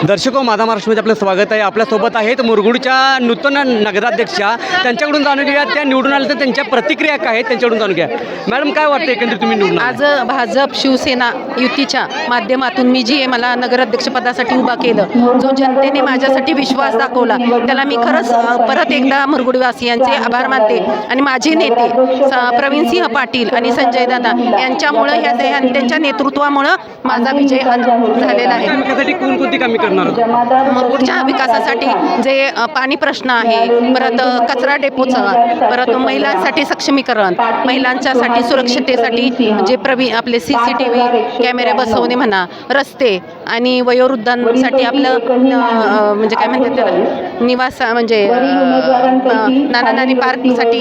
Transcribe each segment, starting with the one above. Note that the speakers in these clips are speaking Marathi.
दर्शको, माझा महाराष्ट्रामध्ये आपलं स्वागत आहे. आपल्यासोबत आहेत मुरगुडच्या नूतन नगराध्यक्षा. त्यांच्याकडून जाणून घेऊया त्या निवडून आल्या तर त्यांच्या प्रतिक्रिया काय आहेत त्यांच्याकडून जाणून घ्या. मॅडम, काय वाटतं एकंदरीत तुम्ही निवडून आज भाजप शिवसेना युतीच्या माध्यमातून मी जी मला नगराध्यक्षपदासाठी उभा केलं, जो जनतेने माझ्यासाठी विश्वास दाखवला, त्याला मी खरंच परत एकदा मुरगुडवासियांचे आभार मानते. आणि माझे नेते प्रवीणसिंह पाटील आणि संजय दादा यांच्यामुळं त्यांच्या नेतृत्वामुळं माझा विजय झालेला आहे. त्यासाठी कोणकोणती कामे करणार आहोत? मुरगुडच्या विकासासाठी जे पाणी प्रश्न आहे, परत कचरा डेपोचं, परत महिलांसाठी सक्षमीकरण, महिलांच्यासाठी सुरक्षिततेसाठी जे आपले CCTV कॅमेरे बसवणे म्हणा, रस्ते आणि वयोवृद्धांसाठी आपलं म्हणजे काय म्हणतात त्याला निवास म्हणजे नाना नानी पार्कसाठी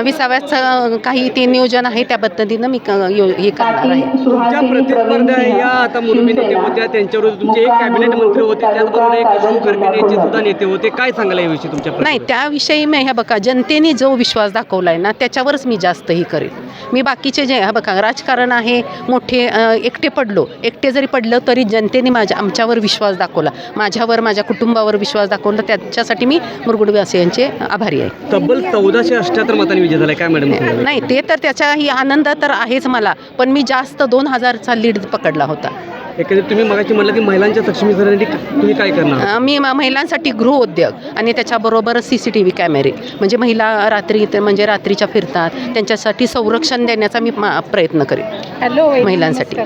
विसाव्याचं काही ते नियोजन आहे, त्या पद्धतीनं मी हे करणार आहे. तुमच्या प्रतिस्पर्ध्या या आता मुरबी नेते होत्या, त्यांच्यावर तुमचे एक कॅबिनेट मंत्री होते, त्याचबरोबर एक शिव खरकटेचे सुद्धा नेते होते. काय सांगायला याविषयी तुमच्या नाही, त्याविषयी मी ह्या बघा, जनतेने जो विश्वास दाखवला आहे ना, त्याच्यावरच मी जास्तही करेल. मी बाकीचे जे बघा राजकारण आहे मोठे एकटे जरी पडलं तरी जनतेने आमच्यावर विश्वास दाखवला, माझ्यावर, माझ्या कुटुंबावर विश्वास दाखवला. त्याच्यासाठी मी मुरगुडवासियांचे आभारी आहे. तब्बल 1478 मतांनी विजय झाला. काय मॅडम? नाही, ते तर त्याचाही आनंद तर आहेच मला, पण मी जास्त 2000चा लीड पकडला होता. एकंदरीत तुम्ही मगाशी म्हणलं की महिलांच्या सक्षमीकरणासाठी तुम्ही काय करणार? मी महिलांसाठी गृहउद्योग आणि त्याच्याबरोबर CCTV कॅमेरे, म्हणजे महिला रात्रीच्या फिरतात, त्यांच्यासाठी संरक्षण देण्याचा मी प्रयत्न करेन महिलांसाठी.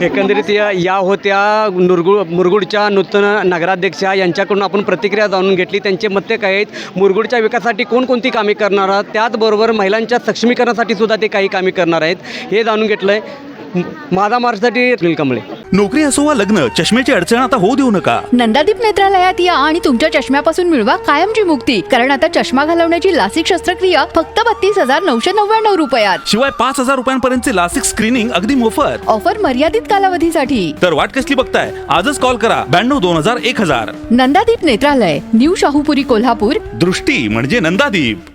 एकंदरीत या होत्या मुरगुडच्या नूतन नगराध्यक्षा. यांच्याकडून आपण प्रतिक्रिया जाणून घेतली. त्यांचे मते काय आहेत, मुरगुडच्या विकासासाठी कोणकोणती कामे करणार आहात, त्याचबरोबर महिलांच्या सक्षमीकरणासाठी सुद्धा ते काही कामे करणार आहेत, हे जाणून घेतलं आहे. माझा महाराष्ट्रासाठी अनिल कांबळे. नोकरी असो वा लग्न, चष्म्याची अडचण आता होऊ देऊ नका. नंदादीप नेत्रालयात या आणि तुमच्या चष्म्यापासून मिळवा कायमची मुक्ती. कारण आता चष्मा घालवण्याची लासिक शस्त्रक्रिया फक्त 32,999 रुपयात. शिवाय 5,000 रुपयांपर्यंतचे लासिक स्क्रीनिंग अगदी मोफत. ऑफर मर्यादित कालावधीसाठी. तर वाट कसली बघताय, आजच कॉल करा 922000 1000. नंदादीप नेत्रालय, न्यू शाहूपुरी, कोल्हापूर. दृष्टी म्हणजे नंदादीप.